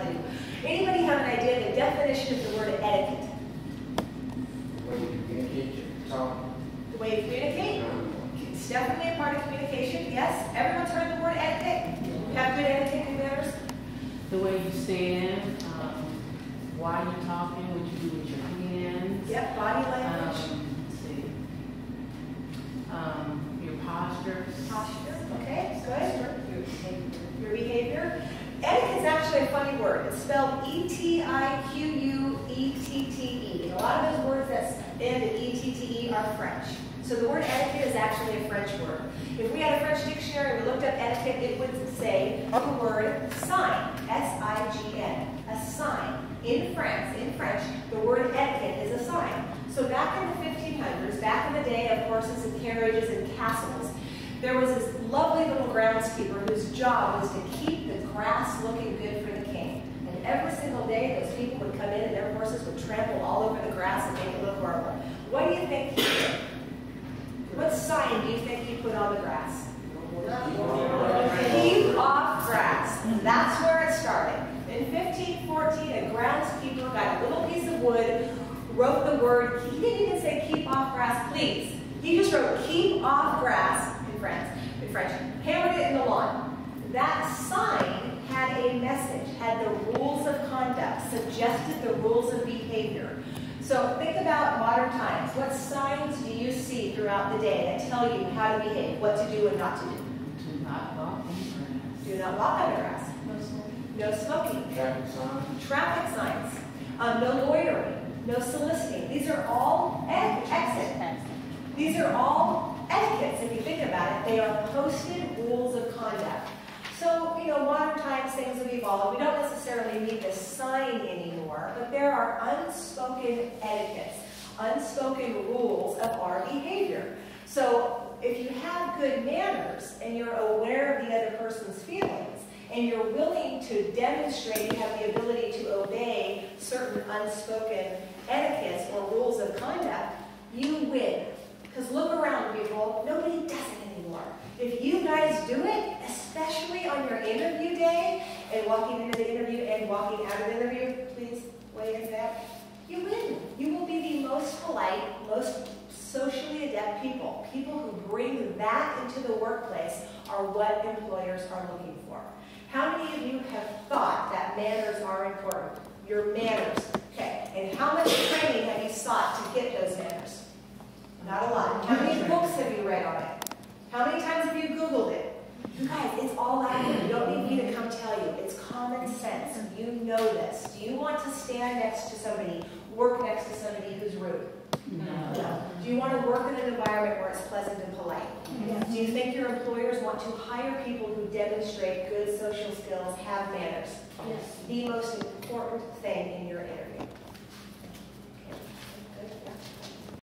tell you. Anybody have an idea of the definition of the word etiquette? The way you communicate your talk. The way you communicate? It's definitely a part of communication, yes. Everyone's heard the word etiquette? You have good etiquette and manners? The way you stand, why you're talking, what you do with your hands. Yep, body language. Let's see. Your posture. Posture, okay, good. Your behavior. Etiquette is actually a funny word. It's spelled E-T-I-Q-U-E-T-T-E. And a lot of those words that end in E-T-T-E are French. So the word etiquette is actually a French word. If we had a French dictionary and we looked up etiquette, it would say the word sign, S-I-G-N, a sign. In French, the word etiquette is a sign. So back in the 1500s, back in the day of horses and carriages and castles, there was this lovely little groundskeeper whose job was to keep the grass looking good for the king. And every single day, those people would come in and their horses would trample all over the grass and make it look horrible. What do you think he did? What sign do you think he put on the grass? Keep off grass. And that's where it started. In 1514, a groundskeeper got a little piece of wood, wrote the word, he didn't even say keep off grass, please. He just wrote keep off grass in French, hammered it in the lawn. That sign had a message, had the rules of conduct, suggested the rules of behavior. So think about modern times. What signs do you see throughout the day that tell you how to behave, what to do and not to do? Do not walk on the grass. Do not walk on the grass. No smoking. No smoking. Traffic signs. Traffic signs. No loitering. No soliciting. These are all exit. These are all etiquettes, if you think about it. They are posted rules of conduct. So, modern times things have evolved. We don't necessarily need this sign anymore, but there are unspoken etiquettes, unspoken rules of our behavior. So, if you have good manners and you're aware of the other person's feelings, and you're willing to demonstrate you have the ability to obey certain unspoken etiquettes or rules of conduct, you win. Because look around, people, nobody does it anymore. If you guys do it, especially on your interview day, and walking into the interview and walking out of the interview, please wait in that, you win. You will be the most polite, most socially adept people. People who bring that into the workplace are what employers are looking for. How many of you have thought that manners are important? Your manners. Okay. And how much training have you sought to get those manners? Not a lot. How many books have you read on it? How many times have you Googled it? You guys, it's all out there. You don't need me to come tell you. It's common sense. You know this. Do you want to stand next to somebody, work next to somebody who's rude? No. Do you want to work in an environment where it's pleasant and polite? Yes. Do you think your employers want to hire people who demonstrate good social skills, have manners? Yes. The most important thing in your interview.